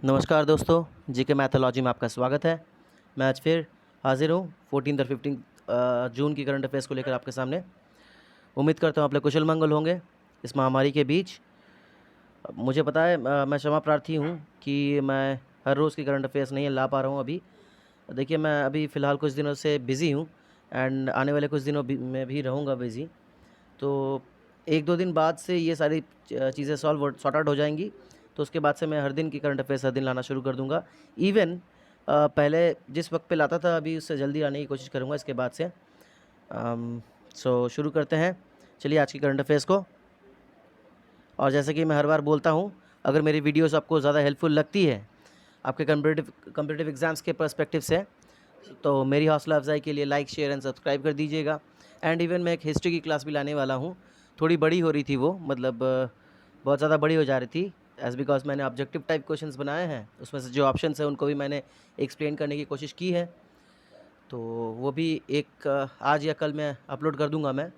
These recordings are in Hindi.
नमस्कार दोस्तों, जीके मैथोलॉजी में आपका स्वागत है। मैं आज फिर हाज़िर हूँ 14 और 15 जून की करंट अफेयर्स को लेकर आपके सामने। उम्मीद करता हूँ आप लोग कुशल मंगल होंगे इस महामारी के बीच। मुझे पता है मैं क्षमा प्रार्थी हूँ कि मैं हर रोज़ की करंट अफेयर्स नहीं ला पा रहा हूँ अभी। देखिए, मैं अभी फ़िलहाल कुछ दिनों से बिज़ी हूँ एंड आने वाले कुछ दिनों में भी रहूँगा बिज़ी। तो 1-2 दिन बाद से ये सारी चीज़ें सॉर्ट आउट हो जाएँगी, तो उसके बाद से मैं हर दिन की करंट अफेयर्स हर दिन लाना शुरू कर दूँगा। इवन पहले जिस वक़्त पे लाता था, अभी उससे जल्दी लाने की कोशिश करूँगा इसके बाद से। सो शुरू करते हैं। चलिए आज की करंट अफेयर्स को। और जैसे कि मैं हर बार बोलता हूँ, अगर मेरी वीडियोज़ आपको ज़्यादा हेल्पफुल लगती है, आपके कॉम्पिटिटिव एग्ज़ाम्स के पर्सपेक्टिव से, तो मेरी हौसला अफ़ज़ाई के लिए लाइक, शेयर एंड सब्सक्राइब कर दीजिएगा। एंड इवन मैं एक हिस्ट्री की क्लास भी लाने वाला हूँ। थोड़ी बड़ी हो रही थी वो, मतलब बहुत ज़्यादा बड़ी हो जा रही थी, बिकॉज़ मैंने ऑब्जेक्टिव टाइप क्वेश्चंस बनाए हैं। उसमें से जो ऑप्शंस हैं उनको भी मैंने एक्सप्लेन करने की कोशिश की है। तो वो भी एक आज या कल मैं अपलोड कर दूँगा मैं,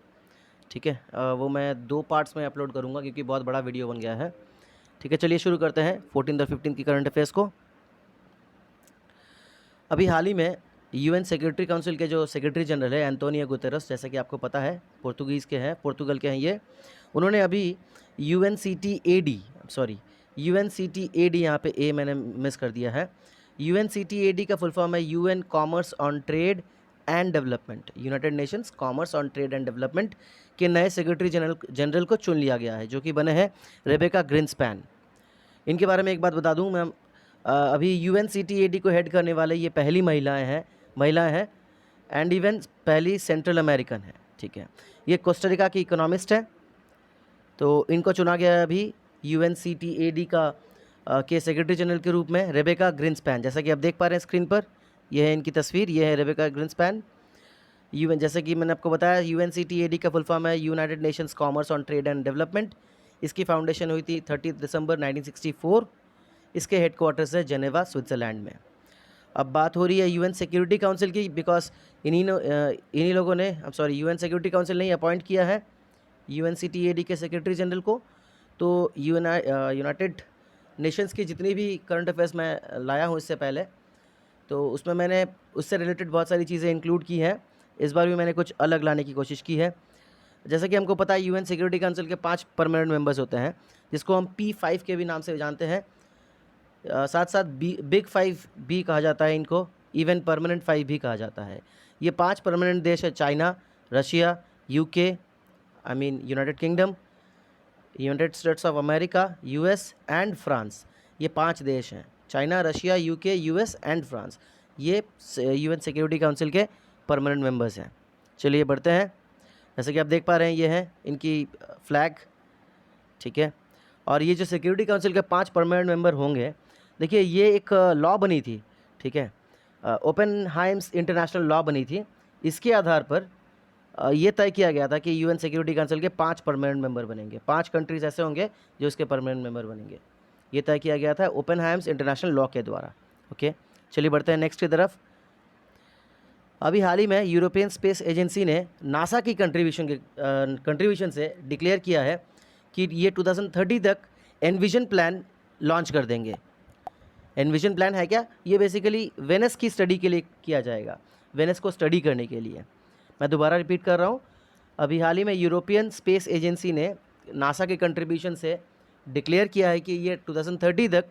ठीक है। वो मैं 2 पार्ट्स में अपलोड करूँगा क्योंकि बहुत बड़ा वीडियो बन गया है। ठीक है, चलिए शुरू करते हैं 14 और 15 की करंट अफेयर्स को। अभी हाल ही में यूएन सेक्रेटरी काउंसिल के जो सेक्रेटरी जनरल है एंटोनियो गुतेरस, जैसा कि आपको पता है, पोर्तुगल के हैं ये। उन्होंने अभी यूएनसीटीएडी, यहाँ पे ए मैंने मिस कर दिया है। यूएनसीटीएडी का फुल फॉर्म है UN commerce on trade and development. United Nations commerce on trade and development के नए सेक्रेटरी जनरल को चुन लिया गया है, जो कि बने हैं रेबेका ग्रिन्सपैन। इनके बारे में एक बात बता दूं मैं, अभी यूएनसीटीएडी को हेड करने वाले ये पहली महिलाएं हैं एंड इवन पहली सेंट्रल अमेरिकन है, ठीक है। ये कोस्टारिका की इकोनॉमिस्ट है। तो इनको चुना गया है अभी यूएनसीटीएडी का के सेक्रेटरी जनरल के रूप में रेबेका ग्रिन्सपैन। जैसा कि आप देख पा रहे हैं स्क्रीन पर, यह है इनकी तस्वीर, यह है रेबेका ग्रिन्सपैन। जैसे कि मैंने आपको बताया, यूएनसीटीएडी का फुल फॉर्म है United Nations commerce on trade and development. इसकी फाउंडेशन हुई थी 30 दिसंबर 1964। इसके हेडक्वार्टर्स है जेनेवा, स्विट्ज़रलैंड में। अब बात हो रही है यूएन सिक्योरिटी काउंसिल की, बिकॉज इन्हीं लोगों ने, यूएन सिक्योरिटी काउंसिल ने अपॉइंट किया है यूएनसीटीएडी के सेक्रेटरी जनरल को। तो यूनाइटेड नेशंस की जितनी भी करंट अफेयर्स मैं लाया हूँ इससे पहले, तो उसमें मैंने उससे रिलेटेड बहुत सारी चीज़ें इंक्लूड की हैं। इस बार भी मैंने कुछ अलग लाने की कोशिश की है। जैसा कि हमको पता है, यूएन सिक्योरिटी काउंसिल के 5 परमानेंट मेंबर्स होते हैं, जिसको हम P5 के भी नाम से जानते हैं। साथ साथ बिग 5 भी कहा जाता है इनको, इवन परमानेंट 5 भी कहा जाता है। ये 5 परमानेंट देश है: China, Russia, UK, United kingdom, United states of America, US and France. ये 5 देश हैं: China, Russia, UK, US and France. ये यूएन सिक्योरिटी काउंसिल के परमानेंट मेंबर्स हैं। चलिए बढ़ते हैं। जैसे कि आप देख पा रहे हैं, ये है इनकी फ्लैग, ठीक है। और ये जो सिक्योरिटी काउंसिल के 5 परमानेंट मेंबर होंगे, देखिए ये एक लॉ बनी थी, ठीक है। ओपेनहाइम्स इंटरनेशनल लॉ बनी थी। इसके आधार पर ये तय किया गया था कि यूएन सिक्योरिटी काउंसिल के 5 परमानेंट मेंबर बनेंगे। 5 कंट्रीज़ ऐसे होंगे जो इसके परमानेंट मेंबर बनेंगे। ये तय किया गया था ओपेनहाइम्स इंटरनेशनल लॉ के द्वारा। ओके, चलिए बढ़ते हैं नेक्स्ट की तरफ। अभी हाल ही में यूरोपियन स्पेस एजेंसी ने नासा की कंट्रीब्यूशन से डिक्लेयर किया है कि ये 2030 तक एनविजन प्लान लॉन्च कर देंगे। एनविजन प्लान है क्या? ये बेसिकली वेनस की स्टडी के लिए किया जाएगा, वेनस को स्टडी करने के लिए। मैं दोबारा रिपीट कर रहा हूँ, अभी हाल ही में यूरोपियन स्पेस एजेंसी ने नासा के कंट्रीब्यूशन से डिक्लेयर किया है कि ये 2030 तक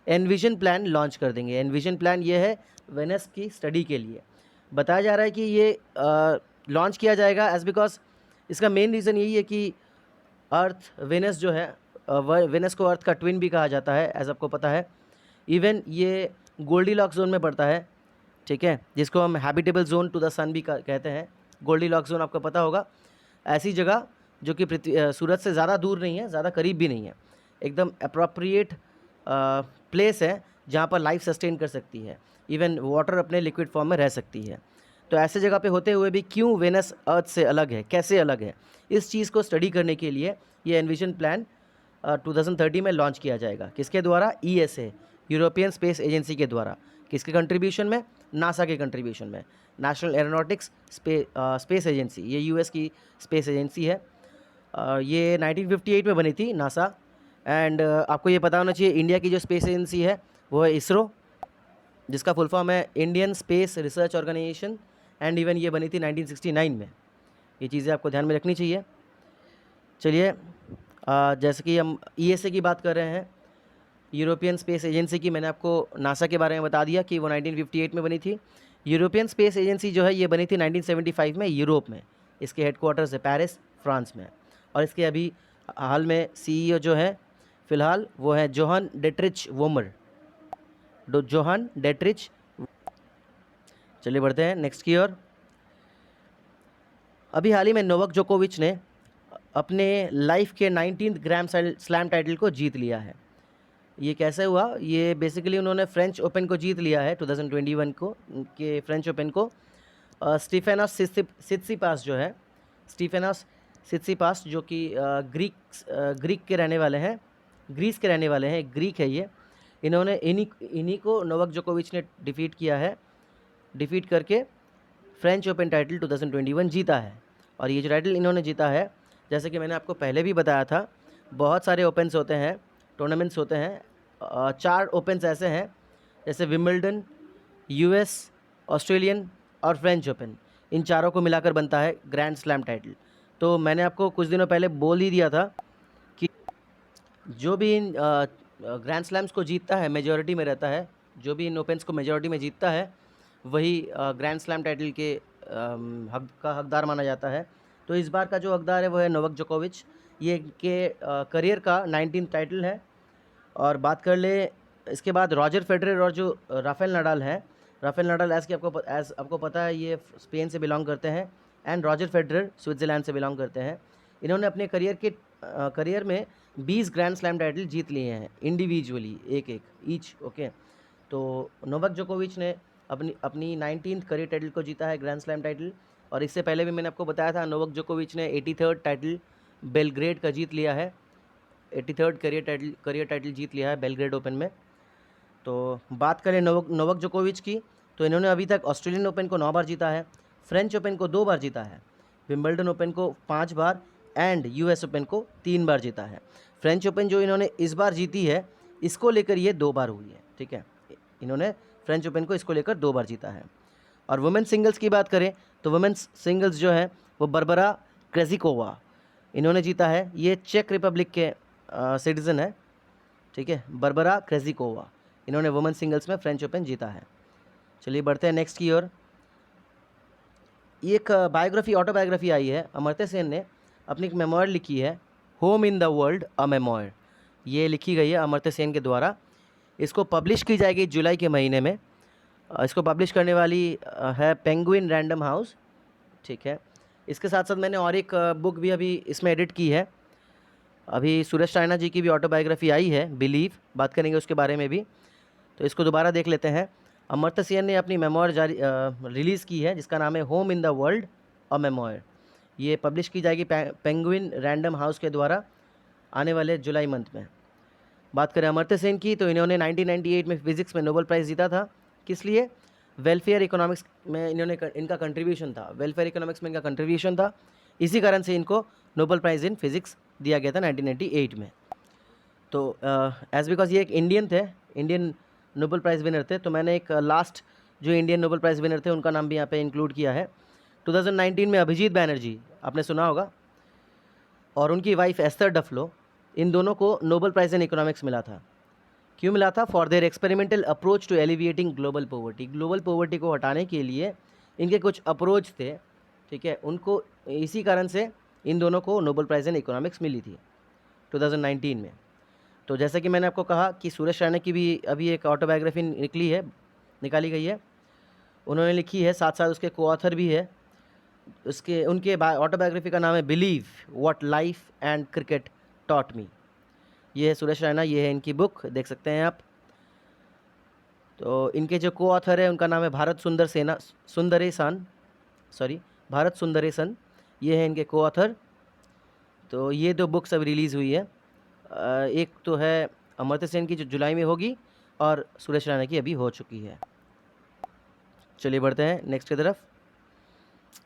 एनविजन प्लान लॉन्च कर देंगे। एनविजन प्लान ये है वेनस की स्टडी के लिए। बताया जा रहा है कि ये लॉन्च किया जाएगा बिकॉज इसका मेन रीज़न यही है कि अर्थ, वेनस जो है, वेनस को अर्थ का ट्विन भी कहा जाता है, एज आपको पता है। इवन ये गोल्डीलॉक्स जोन में पड़ता है, ठीक है, जिसको हम हैबिटेबल जोन टू द सन भी कहते हैं। गोल्डीलॉक्स जोन आपको पता होगा, ऐसी जगह जो कि सूरज से ज़्यादा दूर नहीं है, ज़्यादा करीब भी नहीं है, एकदम अप्रोप्रिएट प्लेस है जहाँ पर लाइफ सस्टेन कर सकती है, इवन वाटर अपने लिक्विड फॉर्म में रह सकती है। तो ऐसे जगह पे होते हुए भी क्यों वेनस अर्थ से अलग है, कैसे अलग है, इस चीज़ को स्टडी करने के लिए ये एनविजन प्लान 2030 में लॉन्च किया जाएगा। किसके द्वारा? ESA, यूरोपियन स्पेस एजेंसी के द्वारा। किसके कंट्रीब्यूशन में? नासा के कंट्रीब्यूशन में। नेशनल एरोनॉटिक्स स्पेस एजेंसी, ये यूएस की स्पेस एजेंसी है। ये 1958 में बनी थी नासा। एंड आपको ये पता होना चाहिए, इंडिया की जो स्पेस एजेंसी है वो है इसरो, जिसका फुल फॉर्म है Indian space research organisation, and even ये बनी थी 1969 में। ये चीज़ें आपको ध्यान में रखनी चाहिए। चलिए, जैसे कि हम ईएसए की बात कर रहे हैं, यूरोपियन स्पेस एजेंसी की, मैंने आपको नासा के बारे में बता दिया कि वो 1958 में बनी थी। यूरोपियन स्पेस एजेंसी जो है ये बनी थी 1975 में यूरोप में। इसके हेडक्वार्टर्स है पेरिस, फ्रांस में। और इसके अभी हाल में सीईओ जो है फ़िलहाल वो है जोहान डेट्रिच वोमर, जोहान डेट्रिच। चलिए बढ़ते हैं नेक्स्ट की ओर। अभी हाल ही में नोवाक जोकोविच ने अपने लाइफ के 19th ग्रैंड स्लैम टाइटल को जीत लिया है। ये कैसे हुआ? ये बेसिकली उन्होंने फ्रेंच ओपन को जीत लिया है 2021 को, के फ्रेंच ओपन को। स्टीफेनोस सित्सिपास जो है, स्टीफेनोस सित्सिपास जो कि ग्रीक के रहने वाले हैं, ग्रीस के रहने वाले हैं, ग्रीक है ये। इन्होंने इन्हीं को नोवाक जोकोविच ने डिफीट किया है, डिफीट करके फ्रेंच ओपन टाइटल 2021 जीता है। और ये जो टाइटल इन्होंने जीता है, जैसे कि मैंने आपको पहले भी बताया था, बहुत सारे ओपन्स होते हैं, टूर्नामेंट्स होते हैं। 4 ओपन्स ऐसे हैं जैसे विम्बल्डन, यूएस, ऑस्ट्रेलियन और फ्रेंच ओपन। इन चारों को मिलाकर बनता है ग्रैंड स्लैम टाइटल। तो मैंने आपको कुछ दिनों पहले बोल ही दिया था कि जो भी इन ग्रैंड स्लैम्स को जीतता है, मेजॉरिटी में रहता है, जो भी इन ओपन्स को मेजॉरिटी में जीतता है वही ग्रैंड स्लैम टाइटल के हक का हकदार माना जाता है। तो इस बार का जो हकदार है वो है नोवाक जोकोविच। ये इनके करियर का 19th टाइटल है। और बात कर ले इसके बाद रॉजर फेडरर और जो राफेल नडाल हैं, राफेल नडाल एज़ आपको पता है ये स्पेन से बिलोंग करते हैं, एंड रॉजर फेडरर स्विट्ज़रलैंड से बिलोंग करते हैं। इन्होंने अपने करियर में 20 ग्रैंड स्लैम टाइटल जीत लिए हैं इंडिविजुअली, एक एक ईच। ओके, तो नोवाक जोकोविच ने अपनी 19th करियर टाइटल को जीता है, ग्रैंड स्लैम टाइटल। और इससे पहले भी मैंने आपको बताया था नोवाक जोकोविच ने 83rd टाइटल बेलग्रेड का जीत लिया है, 83rd करियर टाइटल जीत लिया है बेलग्रेड ओपन में। तो बात करें नोवाक जोकोविच की, तो इन्होंने अभी तक ऑस्ट्रेलियन ओपन को 9 बार जीता है, फ्रेंच ओपन को 2 बार जीता है, विम्बल्डन ओपन को 5 बार एंड यूएस ओपन को 3 बार जीता है। फ्रेंच ओपन जो इन्होंने इस बार जीती है, इसको लेकर ये 2 बार हुई है, ठीक है। इन्होंने फ्रेंच ओपन को इसको लेकर 2 बार जीता है। और वुमेन्स सिंगल्स की बात करें तो वुमेन्स सिंगल्स जो है वो बारबरा क्रेजिकोवा इन्होंने जीता है। ये चेक रिपब्लिक के सिटीज़न है, ठीक है, बारबरा क्रेजिकोवा। इन्होंने वुमेन्स सिंगल्स में फ्रेंच ओपन जीता है। चलिए बढ़ते हैं नेक्स्ट की ओर। ये एक ऑटोबायोग्राफी आई है, अमर्त्य सेन ने अपनी एक मेमोयर लिखी है, home in the world a memoir. ये लिखी गई है अमर्त्य सेन के द्वारा। इसको पब्लिश की जाएगी जुलाई के महीने में। इसको पब्लिश करने वाली है पेंगुइन रैंडम हाउस, ठीक है। इसके साथ साथ मैंने और एक बुक भी अभी इसमें एडिट की है। अभी सुरेश रायना जी की भी ऑटोबायोग्राफी आई है, बिलीव, बात करेंगे उसके बारे में भी। तो इसको दोबारा देख लेते हैं। अमर्त्य सेन ने अपनी मेमोयर रिलीज़ की है जिसका नाम है home in the world a memoir. ये पब्लिश की जाएगी पेंगुइन रैंडम हाउस के द्वारा आने वाले जुलाई मंथ में। बात करें अमर्त्य सेन की, तो इन्होंने 1998 में फिज़िक्स में नोबेल प्राइज़ जीता था। किस लिए? वेलफेयर इकोनॉमिक्स में इनका कंट्रीब्यूशन था, वेलफेयर इकोनॉमिक्स में इनका कंट्रीब्यूशन था। इसी कारण से इनको नोबेल प्राइज़ इन फिज़िक्स दिया गया था 1998 में। तो एज़ बिकॉज ये एक इंडियन थे, इंडियन नोबेल प्राइज़ विनर थे, तो मैंने एक लास्ट जो इंडियन नोबेल प्राइज़ विनर थे उनका नाम भी यहाँ पे इंक्लूड किया है। 2019 में अभिजीत बैनर्जी, आपने सुना होगा, और उनकी वाइफ एस्थर डफलो, इन दोनों को नोबेल प्राइज़ इन इकोनॉमिक्स मिला था। क्यों मिला था? For their experimental approach to alleviating global poverty. Global poverty को हटाने के लिए इनके कुछ अप्रोच थे, ठीक है, उनको इसी कारण से इन दोनों को नोबेल प्राइज़ इन इकोनॉमिक्स मिली थी 2019 में। तो जैसा कि मैंने आपको कहा कि सुरेश रैना की भी अभी एक ऑटोबायोग्राफी निकाली गई है, उन्होंने लिखी है, साथ साथ उसके को ऑथर भी है। उनके ऑटोबायोग्राफी का नाम है believe what life and cricket taught me. ये है सुरेश रैना, ये है इनकी बुक, देख सकते हैं आप। तो इनके जो को ऑथर है उनका नाम है भारत सुंदरेसन, ये है इनके को ऑथर। तो ये 2 बुक्स अब रिलीज़ हुई है। एक तो है अमर्त्य सेन की जो जुलाई में होगी, और सुरेश रैना की अभी हो चुकी है। चलिए बढ़ते हैं नेक्स्ट की तरफ।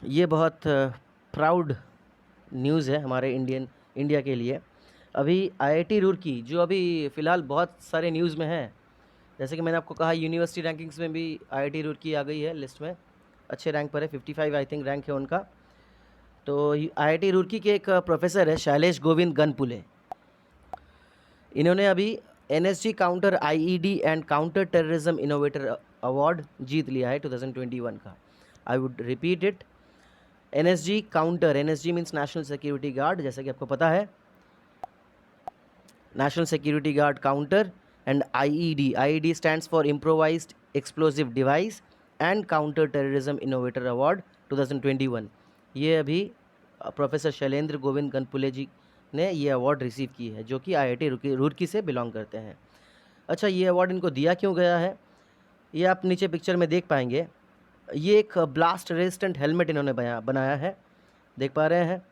ये बहुत प्राउड न्यूज़ है हमारे इंडिया के लिए। अभी आईआईटी रुड़की, जो अभी फ़िलहाल बहुत सारे न्यूज़ में है, जैसे कि मैंने आपको कहा यूनिवर्सिटी रैंकिंग्स में भी IIT रुड़की आ गई है लिस्ट में, अच्छे रैंक पर है, 55 आई थिंक रैंक है उनका। तो IIT रुड़की के एक प्रोफेसर है शैलेश गोविंद गनपुले, इन्होंने अभी NSG counter IED and counter terrorism innovator award जीत लिया है 2021 का। I would repeat it, NSG counter, NSG means national security guard, जैसा कि आपको पता है, national security guard counter, and IED stands for improvised explosive device and counter terrorism innovator award 2021। ये अभी प्रोफेसर शैलेंद्र गोविंद गनपुले जी ने ये अवार्ड रिसीव की है, जो कि IIT रुड़की से बिलोंग करते हैं। अच्छा, ये अवार्ड इनको दिया क्यों गया है, ये आप नीचे पिक्चर में देख पाएंगे। ये एक ब्लास्ट रेजिस्टेंट हेलमेट इन्होंने बनाया है, देख पा रहे हैं,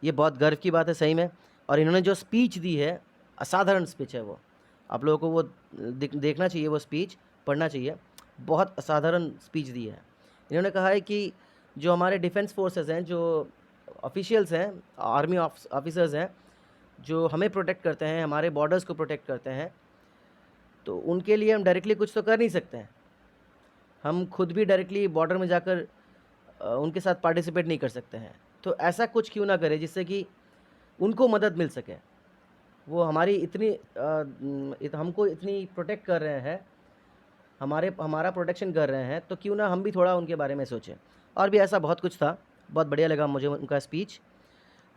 ये बहुत गर्व की बात है सही में। और इन्होंने जो स्पीच दी है, असाधारण स्पीच है वो, आप लोगों को वो देखना चाहिए, वो स्पीच पढ़ना चाहिए, बहुत असाधारण स्पीच दी है। इन्होंने कहा है कि जो हमारे डिफेंस फोर्सेस हैं, जो ऑफिशियल्स हैं, आर्मी ऑफिसर्स हैं, जो हमें प्रोटेक्ट करते हैं, हमारे बॉर्डर्स को प्रोटेक्ट करते हैं, तो उनके लिए हम डायरेक्टली कुछ तो कर नहीं सकते हैं, हम खुद भी डायरेक्टली बॉर्डर में जाकर उनके साथ पार्टिसिपेट नहीं कर सकते हैं। तो ऐसा कुछ क्यों ना करें जिससे कि उनको मदद मिल सके, वो हमारी हमको इतनी प्रोटेक्ट कर रहे हैं, हमारा प्रोटेक्शन कर रहे हैं, तो क्यों ना हम भी थोड़ा उनके बारे में सोचें। और भी ऐसा बहुत कुछ था, बहुत बढ़िया लगा मुझे उनका स्पीच।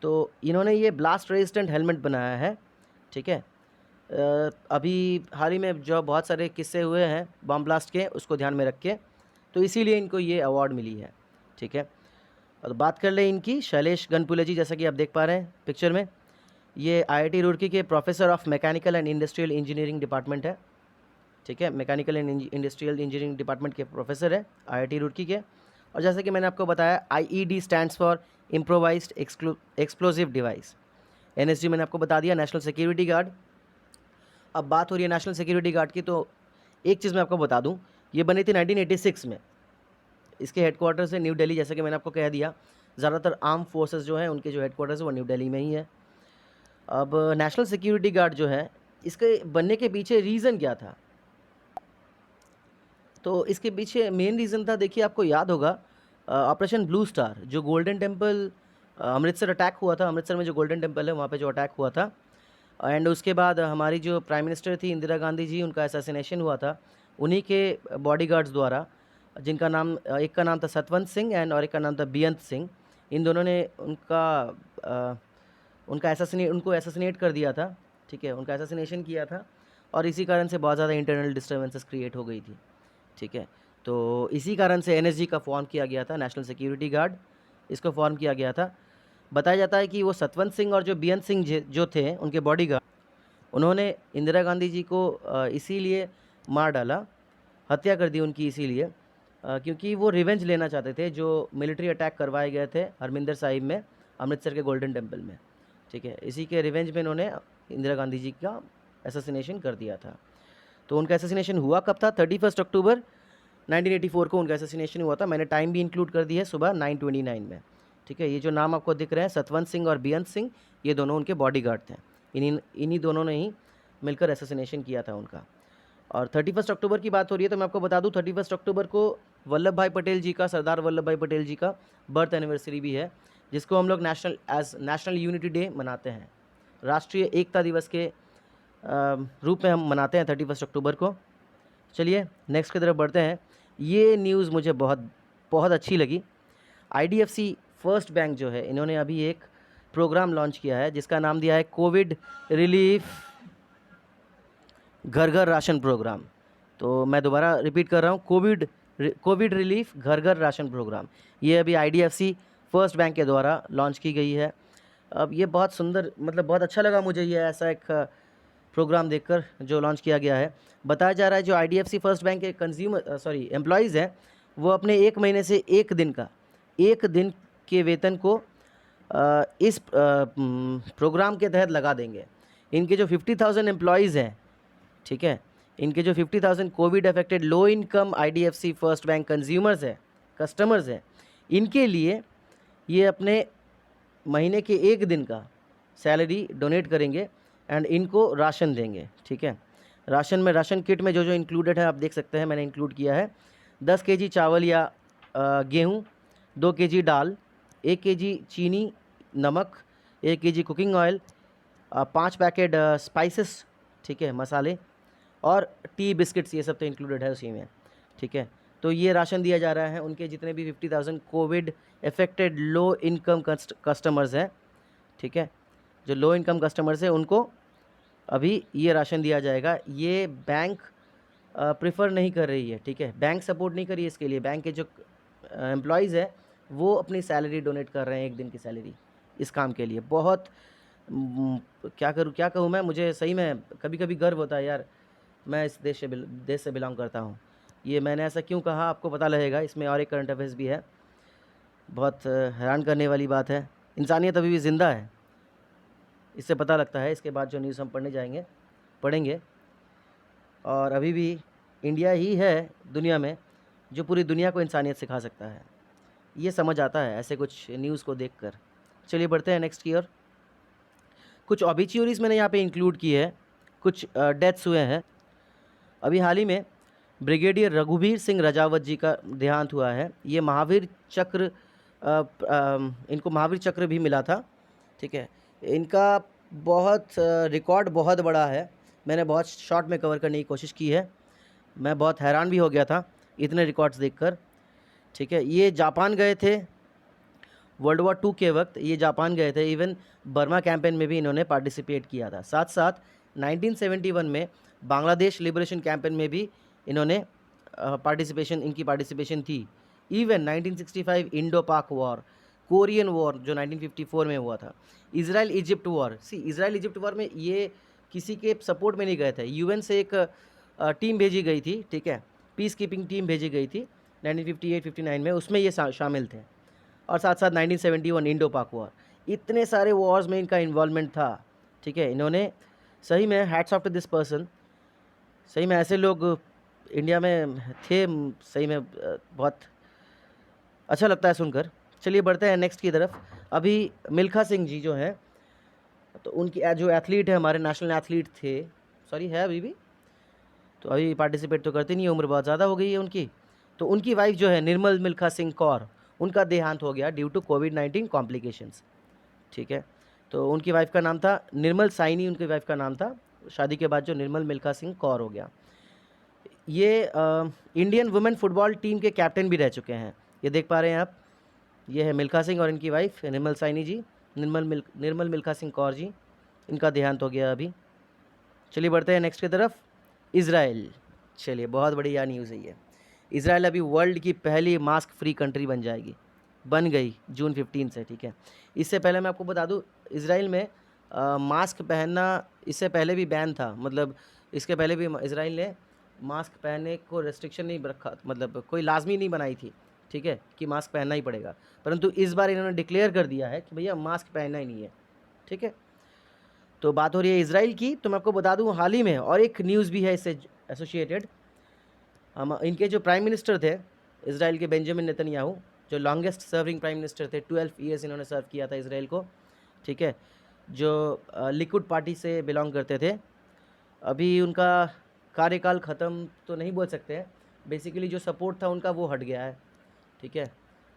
तो इन्होंने ये ब्लास्ट रेजिस्टेंट हेलमेट बनाया है, ठीक है। अभी हाल ही में जो बहुत सारे किस्से हुए हैं बम ब्लास्ट के, उसको ध्यान में रख के, तो इसीलिए इनको ये अवार्ड मिली है, ठीक है। और बात कर लें इनकी, शैलेश गनपुले जी, जैसा कि आप देख पा रहे हैं पिक्चर में, ये IIT रुड़की के professor of mechanical and industrial engineering department है, ठीक है, mechanical and industrial engineering department के प्रोफेसर है IIT रुड़की के। और जैसे कि मैंने आपको बताया, IED stands for improvised explosive device, NSG मैंने आपको बता दिया, नेशनल सिक्योरिटी गार्ड। अब बात हो रही है नेशनल सिक्योरिटी गार्ड की, तो एक चीज़ मैं आपको बता दूं, ये बनी थी 1986 में, इसके हेडक्वार्टर्स है न्यू दिल्ली, जैसे कि मैंने आपको कह दिया, ज़्यादातर आर्म फोर्सेस जो हैं उनके जो हेडक्वार्टर्स है वो न्यू दिल्ली में ही है। अब नेशनल सिक्योरिटी गार्ड जो है, इसके बनने के पीछे रीज़न क्या था, तो इसके पीछे मेन रीज़न था, देखिए आपको याद होगा, ऑपरेशन ब्लू स्टार, जो गोल्डन टेम्पल अमृतसर अटैक हुआ था, अमृतसर में जो गोल्डन टेम्पल है वहाँ पे जो अटैक हुआ था, एंड उसके बाद हमारी जो प्राइम मिनिस्टर थी इंदिरा गांधी जी, उनका असैसिनेशन हुआ था उन्हीं के बॉडीगार्ड्स द्वारा, जिनका नाम, एक का नाम था सतवंत सिंह एंड और एक का नाम था बेअंत सिंह। इन दोनों ने उनको एसेसिनेट कर दिया था, ठीक है, उनका एसेसिनेशन किया था, और इसी कारण से बहुत ज़्यादा इंटरनल डिस्टर्बेंसेस क्रिएट हो गई थी, ठीक है। तो इसी कारण से NSG का फॉर्म किया गया था, नेशनल सिक्योरिटी गार्ड, इसको फॉर्म किया गया था। बताया जाता है कि वो सतवंत सिंह और जो बेअंत सिंह जो थे उनके बॉडीगार्ड, उन्होंने इंदिरा गांधी जी को इसीलिए मार डाला, हत्या कर दी उनकी इसीलिए, क्योंकि वो रिवेंज लेना चाहते थे जो मिलिट्री अटैक करवाए गए थे हरमिंदर साहिब में, अमृतसर के गोल्डन टेम्पल में, ठीक है। इसी के रिवेंज में इन्होंने इंदिरा गांधी जी का एसेसिनेशन कर दिया था। तो उनका एसेसिनेशन हुआ कब था, 31 अक्टूबर 1984 को उनका एसेसिनेशन हुआ था। मैंने टाइम भी इंक्लूड कर दिया है, सुबह 9:29 में, ठीक है। ये जो नाम आपको दिख रहे हैं, सतवंत सिंह और बेअंत सिंह, ये दोनों उनके बॉडीगार्ड थे, इन्हीं दोनों ने ही मिलकर एसेसिनेशन किया था उनका। और 31 अक्टूबर की बात हो रही है, तो मैं आपको बता दूं 31 अक्टूबर को वल्लभ भाई पटेल जी का, सरदार वल्लभ भाई पटेल जी का बर्थ एनिवर्सरी भी है, जिसको हम लोग नेशनल यूनिटी डे मनाते हैं, राष्ट्रीय एकता दिवस के रूप में हम मनाते हैं 31 अक्टूबर को। चलिए नेक्स्ट की तरफ बढ़ते हैं। ये न्यूज़ मुझे बहुत बहुत अच्छी लगी। IDFC फर्स्ट बैंक जो है, इन्होंने अभी एक प्रोग्राम लॉन्च किया है जिसका नाम दिया है कोविड रिलीफ घर घर राशन प्रोग्राम। तो मैं दोबारा रिपीट कर रहा हूँ, कोविड रिलीफ घर घर राशन प्रोग्राम, ये अभी IDFC फर्स्ट बैंक के द्वारा लॉन्च की गई है। अब ये बहुत सुंदर, मतलब बहुत अच्छा लगा मुझे ये ऐसा एक प्रोग्राम देखकर जो लॉन्च किया गया है। बताया जा रहा है जो IDFC फर्स्ट बैंक के एम्प्लॉयज़ हैं, वो अपने 1 महीने से 1 दिन के वेतन को इस प्रोग्राम के तहत लगा देंगे। इनके जो 50,000 एम्प्लॉयज़ हैं, ठीक है, इनके जो 50,000 Covid affected low income IDFC first bank customers हैं, इनके लिए ये अपने महीने के 1 दिन का सैलरी डोनेट करेंगे एंड इनको राशन देंगे, ठीक है। राशन किट में जो जो इंक्लूडेड है आप देख सकते हैं, मैंने इंक्लूड किया है 10 केजी चावल या गेहूँ, 2 केजी दाल, 1 केजी चीनी, नमक, 1 KG cooking oil, 5 packet spices, ठीक है, मसाले, और टी बिस्किट्स, ये सब तो इंक्लूडेड है उसी में, ठीक है। तो ये राशन दिया जा रहा है उनके जितने भी 50,000 Covid affected low income customers हैं, ठीक है। जो लो इनकम कस्टमर्स हैं उनको अभी ये राशन दिया जाएगा। ये बैंक प्रेफर नहीं कर रही है, ठीक है, बैंक सपोर्ट नहीं कर रही है इसके लिए। बैंक के जो एम्प्लॉयज़ है वो अपनी सैलरी डोनेट कर रहे हैं, 1 दिन की सैलरी इस काम के लिए। बहुत क्या कहूँ मैं, मुझे सही में कभी कभी गर्व होता है यार, मैं इस देश से बिलोंग करता हूँ। ये मैंने ऐसा क्यों कहा आपको पता लगेगा, इसमें और एक करंट अफेयर्स भी है, बहुत हैरान करने वाली बात है। इंसानियत अभी भी ज़िंदा है, इससे पता लगता है। इसके बाद जो न्यूज़ हम पढ़ेंगे, और अभी भी इंडिया ही है दुनिया में जो पूरी दुनिया को इंसानियत सिखा सकता है, ये समझ आता है ऐसे कुछ न्यूज़ को देखकर। चलिए बढ़ते हैं नेक्स्ट की ओर। कुछ ऑबिच्यूरीज मैंने यहाँ पे इंक्लूड की है, कुछ डेथ्स हुए हैं। अभी हाल ही में ब्रिगेडियर रघुवीर सिंह रजावत जी का देहांत हुआ है। ये महावीर चक्र, इनको महावीर चक्र भी मिला था, ठीक है। इनका बहुत रिकॉर्ड बहुत बड़ा है, मैंने बहुत शॉर्ट में कवर करने की कोशिश की है। मैं बहुत हैरान भी हो गया था इतने रिकॉर्ड्स देखकर, ठीक है। ये जापान गए थे वर्ल्ड वॉर 2 के वक्त, ये जापान गए थे। इवन बर्मा कैंपेन में भी इन्होंने पार्टिसिपेट किया था। साथ साथ 1971 में बांग्लादेश लिबरेशन कैंपेन में भी इन्होंने इनकी पार्टिसिपेशन थी। इवन 1965 इंडो पाक वॉर, कोरियन वॉर जो 1954 में हुआ था, Israel Egypt war. Israel Egypt war में ये किसी के सपोर्ट में नहीं गए थे, यूएन से एक टीम भेजी गई थी, ठीक है, पीस कीपिंग टीम भेजी गई थी 1958-59 में, उसमें ये शामिल थे। और साथ साथ 1971 इंडो पाक वॉर, इतने सारे वॉर्स में इनका इन्वॉल्वमेंट था, ठीक है। इन्होंने सही में hats off to this person, सही में ऐसे लोग इंडिया में थे, सही में बहुत अच्छा लगता है सुनकर। चलिए बढ़ते हैं नेक्स्ट की तरफ। अभी मिल्खा सिंह जी जो हैं, तो उनकी जो एथलीट है, हमारे नेशनल एथलीट थे, सॉरी है अभी भी, तो अभी पार्टिसिपेट तो करते नहीं है, उम्र बहुत ज़्यादा हो गई है उनकी। तो उनकी वाइफ जो है निर्मल मिल्खा सिंह कौर, उनका देहांत हो गया ड्यू टू कोविड-19 कॉम्प्लिकेशंस, ठीक है। तो उनकी वाइफ का नाम था निर्मल साइनी, उनकी वाइफ का नाम था, शादी के बाद जो निर्मल मिल्खा सिंह कौर हो गया। ये इंडियन वुमेन फुटबॉल टीम के कैप्टन भी रह चुके हैं, ये देख पा रहे हैं आप। ये है मिल्खा सिंह और इनकी वाइफ निर्मल साइनी जी, निर्मल मिल्खा सिंह कौर जी, इनका देहांत हो गया अभी। चलिए बढ़ते हैं नेक्स्ट की तरफ। इज़राइल, चलिए बहुत बढ़िया न्यूज़ है ये। इज़राइल अभी वर्ल्ड की पहली मास्क फ्री कंट्री बन गई जून 15 से, ठीक है। इससे पहले मैं आपको बता दूं, इज़राइल में मास्क पहनना इससे पहले भी बैन था, मतलब इसके पहले भी इज़राइल ने मास्क पहनने को रेस्ट्रिक्शन नहीं रखा, मतलब कोई लाजमी नहीं बनाई थी, ठीक है, कि मास्क पहनना ही पड़ेगा। परंतु इस बार इन्होंने डिक्लेयर कर दिया है कि भैया मास्क पहनना ही नहीं है, ठीक है। तो बात हो रही है इज़राइल की, तो मैं आपको बता दूं हाल ही में और एक न्यूज़ भी है इससे एसोसिएटेड। हम इनके जो प्राइम मिनिस्टर थे इज़राइल के, बेंजामिन नेतन्याहू, जो लॉन्गेस्ट सर्विंग प्राइम मिनिस्टर थे, 12 ईयर्स इन्होंने सर्व किया था इज़राइल को, ठीक है, जो लिकुड पार्टी से बिलोंग करते थे। अभी उनका कार्यकाल ख़त्म तो नहीं बोल सकते हैं, बेसिकली जो सपोर्ट था उनका वो हट गया है, ठीक है।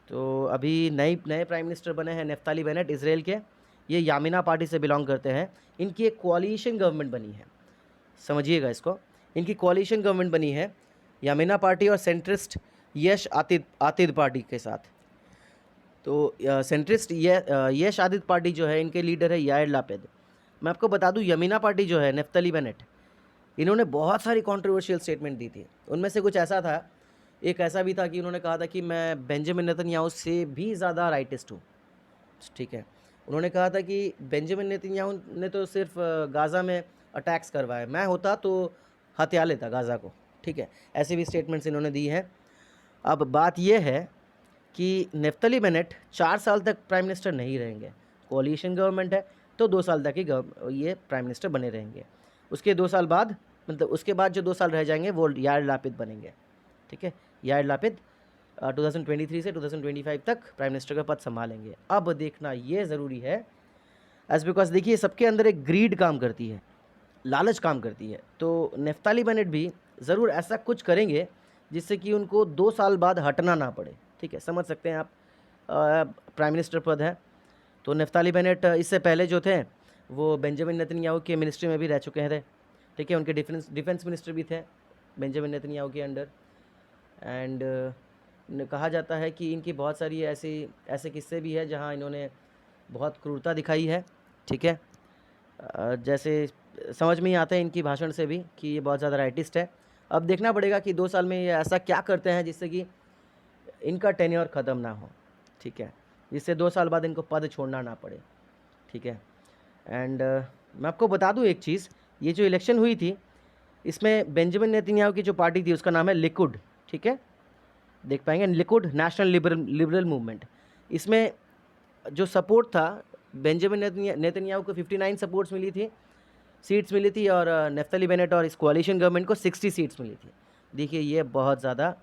तो अभी नए प्राइम मिनिस्टर बने हैं नेफ्ताली बेनेट इज़राइल के, ये यामिना पार्टी से बिलोंग करते हैं। इनकी एक कोalition गवर्नमेंट बनी है, समझिएगा इसको, इनकी कोalition गवर्नमेंट बनी है यामिना पार्टी और सेंट्रिस्ट यश आतिद पार्टी के साथ। तो सेंट्रिस्ट यश आतिद पार्टी जो है, इनके लीडर है याइर लापिड। मैं आपको बता दूं यमिना पार्टी जो है नेफ्ताली बेनेट, इन्होंने बहुत सारी कंट्रोवर्शियल स्टेटमेंट दी थी। उनमें से कुछ ऐसा था, एक ऐसा भी था कि उन्होंने कहा था कि मैं बेंजामिन नेतन्याहू से भी ज़्यादा राइटिस्ट हूँ, ठीक है। उन्होंने कहा था कि बेंजामिन नेतन्याहू ने तो सिर्फ गाज़ा में अटैक्स करवाए, मैं होता तो हत्या लेता गाज़ा को, ठीक है। ऐसे भी स्टेटमेंट्स इन्होंने दी हैं। अब बात यह है कि नेफ्ताली बेनेट 4 साल तक प्राइम मिनिस्टर नहीं रहेंगे, कोalition गवर्नमेंट है तो 2 साल तक ही ये प्राइम मिनिस्टर बने रहेंगे। उसके 2 साल बाद, मतलब उसके बाद जो 2 साल रह जाएंगे वो याइर लापिड बनेंगे, ठीक है। याइर लापिड 2023 से 2025 तक प्राइम मिनिस्टर का पद संभालेंगे। अब देखना ये ज़रूरी है, एज बिकॉज देखिए सबके अंदर एक ग्रीड काम करती है, लालच काम करती है। तो नफ्ताली बेनेट भी ज़रूर ऐसा कुछ करेंगे जिससे कि उनको 2 साल बाद हटना ना पड़े, ठीक है? समझ सकते हैं आप, प्राइम मिनिस्टर पद है। तो नफ्ताली बेनेट इससे पहले जो थे वो बेंजामिन नेतन्याहू के मिनिस्ट्री में भी रह चुके थे, ठीक है? उनके डिफेंस मिनिस्टर भी थे बेंजामिन नेतन्याहू के अंडर। एंड कहा जाता है कि इनकी बहुत सारी ऐसे किस्से भी है जहां इन्होंने बहुत क्रूरता दिखाई है, ठीक है? जैसे समझ में ही आता है इनकी भाषण से भी कि ये बहुत ज़्यादा राइटिस्ट है। अब देखना पड़ेगा कि 2 साल में ये ऐसा क्या करते हैं जिससे कि इनका टेन्योर ख़त्म ना हो, ठीक है? जिससे 2 साल बाद इनको पद छोड़ना ना पड़े, ठीक है? एंड मैं आपको बता दूं एक चीज़, ये जो इलेक्शन हुई थी इसमें बेंजामिन नेतन्याहू की जो पार्टी थी उसका नाम है लिकुड, ठीक है? देख पाएंगे लिकुड, नेशनल लिबरल मूवमेंट। इसमें जो सपोर्ट था बेंजामिन नेतन्याहू को 59 सपोर्ट्स मिली थी, सीट्स मिली थी, और नफ्ताली बेनेट और इस कोalition गवर्नमेंट को 60 सीट्स मिली थी। देखिए ये बहुत ज़्यादा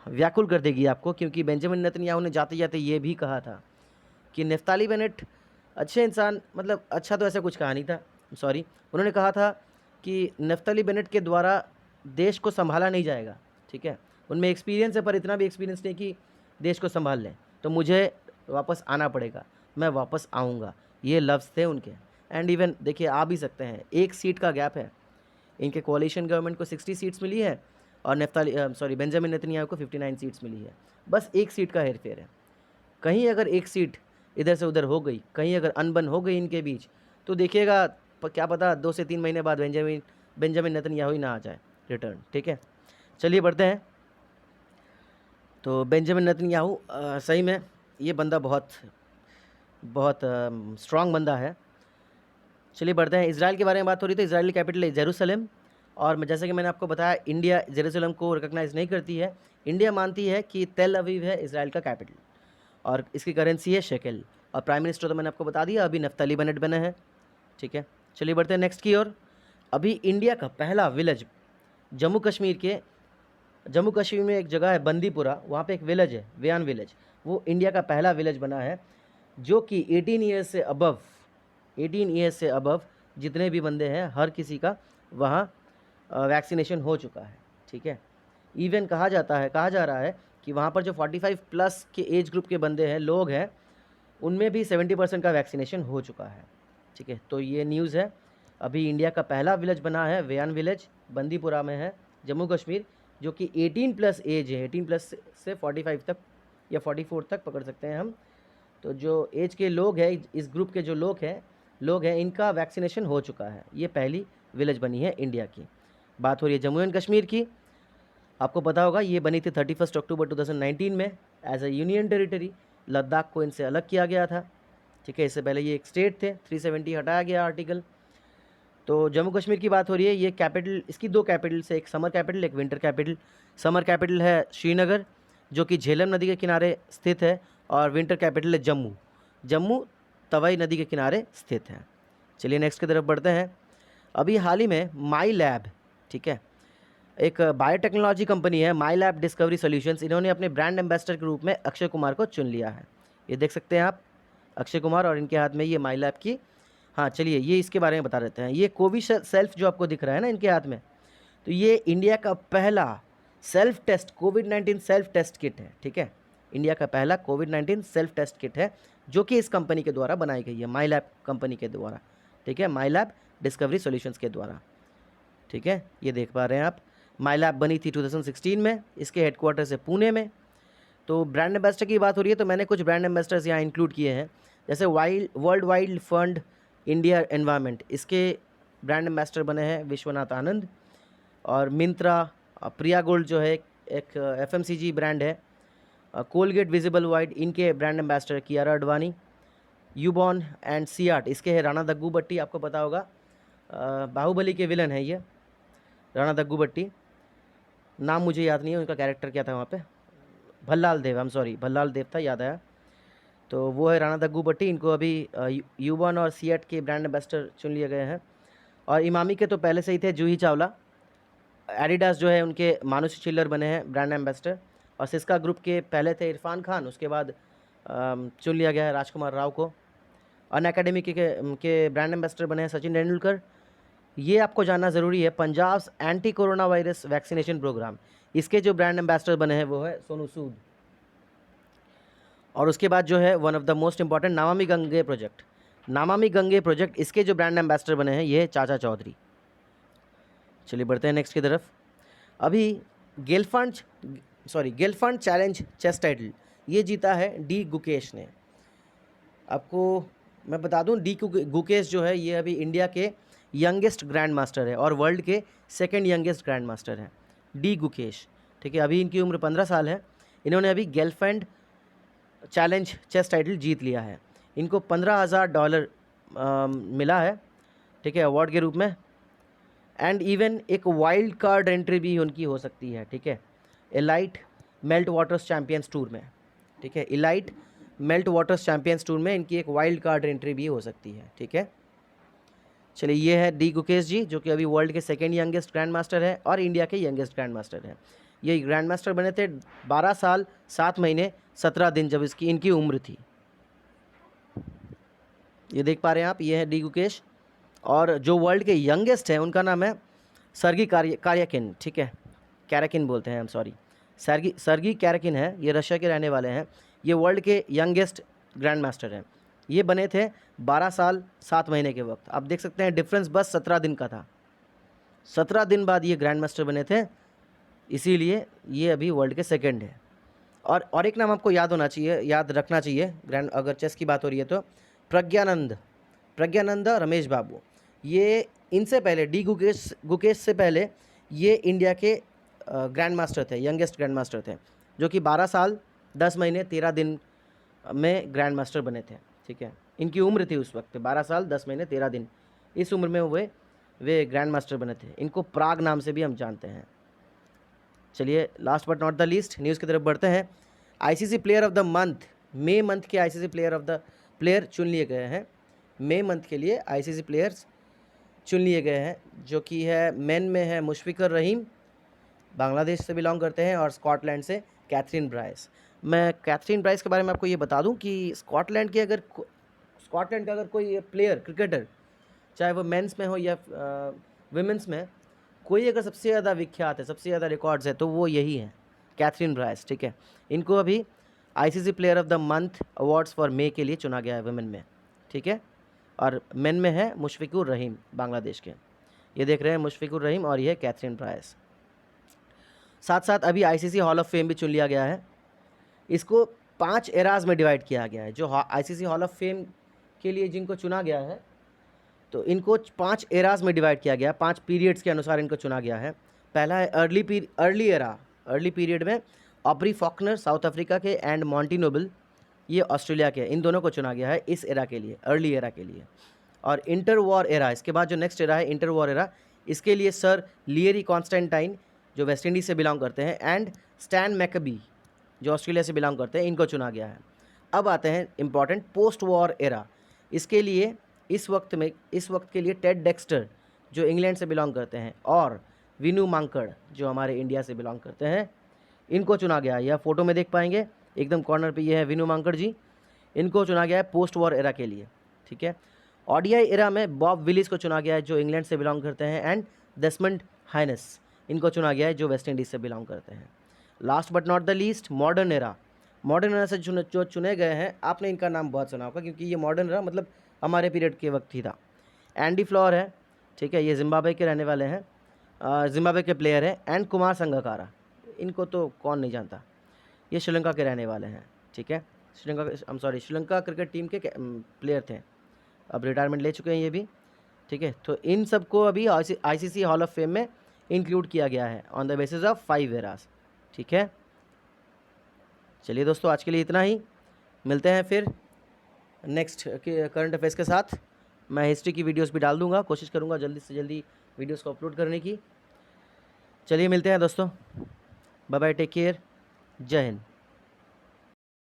व्याकुल कर देगी आपको, क्योंकि बेंजामिन नेतन्याहू ने जाते जाते ये भी कहा था कि नफ्ताली बेनेट अच्छे इंसान, मतलब अच्छा तो ऐसा कुछ कहा नहीं था, सॉरी, उन्होंने कहा था कि नफ्ताली बेनेट के द्वारा देश को संभाला नहीं जाएगा, ठीक है? उनमें एक्सपीरियंस है पर इतना भी एक्सपीरियंस नहीं कि देश को संभाल लें, तो मुझे वापस आना पड़ेगा, मैं वापस आऊँगा, ये लफ्ज़ थे उनके। एंड इवन देखिए आ भी सकते हैं, 1 सीट का गैप है, इनके कोalition गवर्नमेंट को 60 सीट्स मिली है और बेंजामिन नेतन्याहू को 59 सीट्स मिली है, बस 1 सीट का हेरफेर है। कहीं अगर 1 सीट इधर से उधर हो गई, कहीं अगर अनबन हो गई इनके बीच, तो देखिएगा क्या पता 2 से 3 महीने बाद बेंजामिन नेतन्याहू ही ना आ जाए रिटर्न, ठीक है? चलिए बढ़ते हैं। तो बेंजामिन नेतन्याहू सही में ये बंदा बहुत बहुत स्ट्रॉन्ग बंदा है। चलिए बढ़ते हैं, इज़राइल के बारे में बात हो रही, तो इज़राइल की कैपिटल है जेरूसलम, और जैसे कि मैंने आपको बताया इंडिया जेरूसलम को रिकॉग्नाइज़ नहीं करती है। इंडिया मानती है कि तेल अवीव है इज़राइल का कैपिटल, और इसकी करेंसी है शेकेल, और प्राइम मिनिस्टर तो मैंने आपको बता दिया अभी नफ्ताली बेनेट बने हैं, ठीक है? चलिए बढ़ते हैं नेक्स्ट की ओर। अभी इंडिया का पहला विलेज जम्मू कश्मीर में एक जगह है बंदीपुरा, वहाँ पे एक विलेज है वेयान विलेज, वो इंडिया का पहला विलेज बना है जो कि 18 ईयर्स से अबव जितने भी बंदे हैं हर किसी का वहाँ वैक्सीनेशन हो चुका है, ठीक है? इवन कहा जा रहा है कि वहाँ पर जो 45 प्लस के एज ग्रुप के बंदे हैं, लोग हैं, उनमें भी 70% का वैक्सीनेशन हो चुका है, ठीक है? तो ये न्यूज़ है। अभी इंडिया का पहला विलेज बना है वेयान विलेज, बंदीपुरा में है, जम्मू कश्मीर, जो कि 18 प्लस एज है, 18 प्लस से 45 तक या 44 तक पकड़ सकते हैं हम। तो जो एज के लोग हैं, इस ग्रुप के जो लोग हैं इनका वैक्सीनेशन हो चुका है। ये पहली विलेज बनी है इंडिया की। बात हो रही है जम्मू एंड कश्मीर की, आपको पता होगा ये बनी थी 31 अक्टूबर 2019 में as a union territory. Ladakh को इनसे अलग किया गया था, ठीक है? इससे पहले ये एक स्टेट थे, 370 हटाया गया आर्टिकल। तो जम्मू कश्मीर की बात हो रही है, ये कैपिटल, इसकी 2 कैपिटल्स है, एक समर कैपिटल एक विंटर कैपिटल। समर कैपिटल है श्रीनगर जो कि झेलम नदी के किनारे स्थित है, और विंटर कैपिटल है जम्मू तवाई नदी के किनारे स्थित है। चलिए नेक्स्ट की तरफ बढ़ते हैं। अभी हाल ही में माई लैब, ठीक है, एक बायोटेक्नोलॉजी कंपनी है माई लैब डिस्कवरी सॉल्यूशंस, इन्होंने अपने ब्रांड एम्बेसडर के रूप में अक्षय कुमार को चुन लिया है। ये देख सकते हैं आप, अक्षय कुमार, और इनके हाथ में ये माई लैब की, हाँ चलिए ये इसके बारे में बता देते हैं। ये कोविसेल्फ जो आपको दिख रहा है ना इनके हाथ में, तो ये इंडिया का पहला सेल्फ टेस्ट कोविड-19 सेल्फ टेस्ट किट है, ठीक है? इंडिया का पहला कोविड-19 सेल्फ टेस्ट किट है जो कि इस कंपनी के द्वारा बनाई गई है, माई लैब कंपनी के द्वारा, ठीक है? माई लैब डिस्कवरी सॉल्यूशंस के द्वारा, ठीक है? ये देख पा रहे हैं आप, माई लैब बनी थी 2016 में, इसके हेडक्वार्टर्स है पुणे में। तो ब्रांड एम्बेसडर की बात हो रही है, तो मैंने कुछ ब्रांड एम्बेसडर्स यहाँ इंक्लूड किए हैं, जैसे world wild fund India environment, इसके ब्रांड एम्बेसडर बने हैं विश्वनाथ आनंद, और मिंत्रा, प्रिया गोल्ड जो है एक एफएमसीजी ब्रांड है, कोलगेट विजिबल वाइड, इनके brand ambassador Kiara Advani, Ubon and CEAT, इसके है राणा दग्गूबट्टी, आपको पता होगा बाहुबली के विलन है ये राणा दग्गूबट्टी, नाम मुझे याद नहीं है उनका कैरेक्टर क्या था वहाँ पे, भल्लाल देव था, याद आया। तो वो है राणा दग्गूबट्टी, इनको अभी यूबॉन और सियाट के ब्रांड एम्बेसडर चुन लिए गए हैं। और इमामी के तो पहले से ही थे जूही चावला, एडिडास जो है उनके मानुषी चिल्लर बने हैं ब्रांड एम्बेसडर, और सिस्का ग्रुप के पहले थे इरफान खान, उसके बाद चुन लिया गया है राजकुमार राव को। अन अकेडमी के ब्रांड एम्बेसडर बने हैं सचिन तेंदुलकर, ये आपको जानना ज़रूरी है, Punjab anti corona virus vaccination programme, इसके जो ब्रांड एम्बेसडर बने हैं वो है सोनू सूद। और उसके बाद जो है one of the most important Namami Gange project, Namami Gange project, इसके जो ब्रांड एम्बेसडर बने हैं ये है चाचा चौधरी। चलिए बढ़ते हैं नेक्स्ट की तरफ। अभी गेलफंड चैलेंज चेस टाइटल ये जीता है डी गुकेश ने। आपको मैं बता दूं, डी गुकेश जो है ये अभी इंडिया के यंगेस्ट ग्रैंड मास्टर है और वर्ल्ड के सेकंड यंगेस्ट ग्रैंड मास्टर हैं, डी गुकेश। ठीक है, अभी इनकी उम्र 15 साल है। इन्होंने अभी गेलफंड चैलेंज चेस टाइटल जीत लिया है। इनको $15,000 मिला है, ठीक है, अवार्ड के रूप में। एंड इवन एक वाइल्ड कार्ड एंट्री भी उनकी हो सकती है, ठीक है, elite melt waters champions tour में। ठीक है, elite melt waters champions tour में इनकी एक वाइल्ड कार्ड एंट्री भी हो सकती है। ठीक है, चलिए ये है डी गुकेश जी, जो कि अभी वर्ल्ड के सेकेंड यंगेस्ट ग्रैंड मास्टर है और इंडिया के यंगेस्ट ग्रैंड मास्टर हैं। ये ग्रैंड मास्टर बने थे 12 साल 7 महीने 17 दिन जब इनकी उम्र थी। ये देख पा रहे हैं आप, ये है डी गुकेश। और जो वर्ल्ड के यंगेस्ट हैं उनका नाम है सर्गी कारियाकिन। ठीक है, कैराकिन बोलते हैं, हम सॉरी, सर्गी कैराकिन है, ये रशिया के रहने वाले हैं। ये वर्ल्ड के यंगेस्ट ग्रैंड मास्टर हैं। ये बने थे 12 साल 7 महीने के वक्त। आप देख सकते हैं डिफरेंस बस 17 दिन का था। 17 दिन बाद ये ग्रैंड मास्टर बने थे, इसीलिए ये अभी वर्ल्ड के सेकंड है। और एक नाम आपको याद होना चाहिए, याद रखना चाहिए ग्रैंड, अगर चेस की बात हो रही है तो प्रज्ञानंद रमेश बाबू। ये इनसे पहले डी गुकेश से पहले ये इंडिया के ग्रैंड मास्टर थे, यंगेस्ट ग्रैंड मास्टर थे, जो कि 12 साल 10 महीने 13 दिन में ग्रैंड मास्टर बने थे। ठीक है, इनकी उम्र थी उस वक्त 12 साल 10 महीने 13 दिन, इस उम्र में वे ग्रैंड मास्टर बने थे। इनको प्राग नाम से भी हम जानते हैं। चलिए last but not the least news की तरफ बढ़ते हैं। ICC player of the month, मई मंथ के आईसीसी प्लेयर चुन लिए गए हैं। मई मंथ के लिए आईसीसी प्लेयर्स चुन लिए गए हैं, जो कि है मेन में है मुशफिकुर रहीम, बांग्लादेश से बिलोंग करते हैं, और स्कॉटलैंड से कैथरीन ब्राइस। मैं कैथरीन ब्राइस के बारे में आपको ये बता दूं कि स्कॉटलैंड का अगर कोई प्लेयर क्रिकेटर, चाहे वो मेंस में हो या विमेंस में, कोई अगर सबसे ज़्यादा विख्यात है, सबसे ज़्यादा रिकॉर्ड्स है, तो वो यही है, कैथरीन ब्राइस। ठीक है, इनको अभी ICC player of the month awards for May के लिए चुना गया है वुमेन में। ठीक है, और मेन में है मुशफिकुर रहीम बांग्लादेश के। ये देख रहे हैं मुशफिकुर रहीम, और ये है कैथरीन ब्राइस। साथ साथ अभी आईसीसी हॉल ऑफ फेम भी चुन लिया गया है। इसको 5 एराज में डिवाइड किया गया है। जो आईसीसी हॉल ऑफ फेम के लिए जिनको चुना गया है, तो इनको 5 एराज में डिवाइड किया गया, 5 पीरियड्स के अनुसार इनको चुना गया है। पहला है अर्ली पीरियड में ऑब्री फॉकनर साउथ अफ्रीका के एंड मॉन्टी नोबल, ये ऑस्ट्रेलिया के, इन दोनों को चुना गया है इस एरा के लिए, अर्ली एरा के लिए। और इंटर वॉर एरा, इसके बाद जो नेक्स्ट एरा है इंटर वॉर एरा, इसके लिए सर लियरी कॉन्स्टेंटाइन जो वेस्ट इंडीज़ से बिलोंग करते हैं, एंड स्टैन मैकबी जो ऑस्ट्रेलिया से बिलोंग करते हैं, इनको चुना गया है। अब आते हैं इंपॉर्टेंट पोस्ट वॉर एरा। इसके लिए इस वक्त के लिए टेड डेक्स्टर जो इंग्लैंड से बिलोंग करते हैं, और विनू मांकड़ जो हमारे इंडिया से बिलोंग करते हैं, इनको चुना गया है। यह फोटो में देख पाएंगे एकदम कॉर्नर पे, ये है विनू मांकड़ जी, इनको चुना गया है पोस्ट वॉर एरा के लिए। ठीक है, ओडीआई एरा में बॉब विलिस को चुना गया है जो इंग्लैंड से बिलोंग करते हैं, एंड डेसमंड हाइनेस, इनको चुना गया है जो वेस्ट इंडीज़ से बिलोंग करते हैं। Last but not the least modern era से जो चुने गए हैं, आपने इनका नाम बहुत सुना होगा, क्योंकि ये मॉडर्न एरा मतलब हमारे पीरियड के वक्त ही था। एंडी फ्लोर है, ठीक है, ये जिम्बाब्वे के रहने वाले हैं, जिम्बाब्वे के प्लेयर हैं। एंड कुमार संगकारा, इनको तो कौन नहीं जानता, ये श्रीलंका के रहने वाले हैं। ठीक है, श्रीलंका क्रिकेट टीम के प्लेयर थे, अब रिटायरमेंट ले चुके हैं ये भी। ठीक है, तो इन सबको अभी आईसीसी हॉल ऑफ फेम में इंक्लूड किया गया है on the basis of 5 eras. ठीक है, चलिए दोस्तों आज के लिए इतना ही, मिलते हैं फिर नेक्स्ट करंट अफेयर्स के साथ। मैं हिस्ट्री की वीडियोस भी डाल दूंगा, कोशिश करूंगा जल्दी से जल्दी वीडियोस को अपलोड करने की। चलिए मिलते हैं दोस्तों, बाय बाय, टेक केयर, जय हिंद।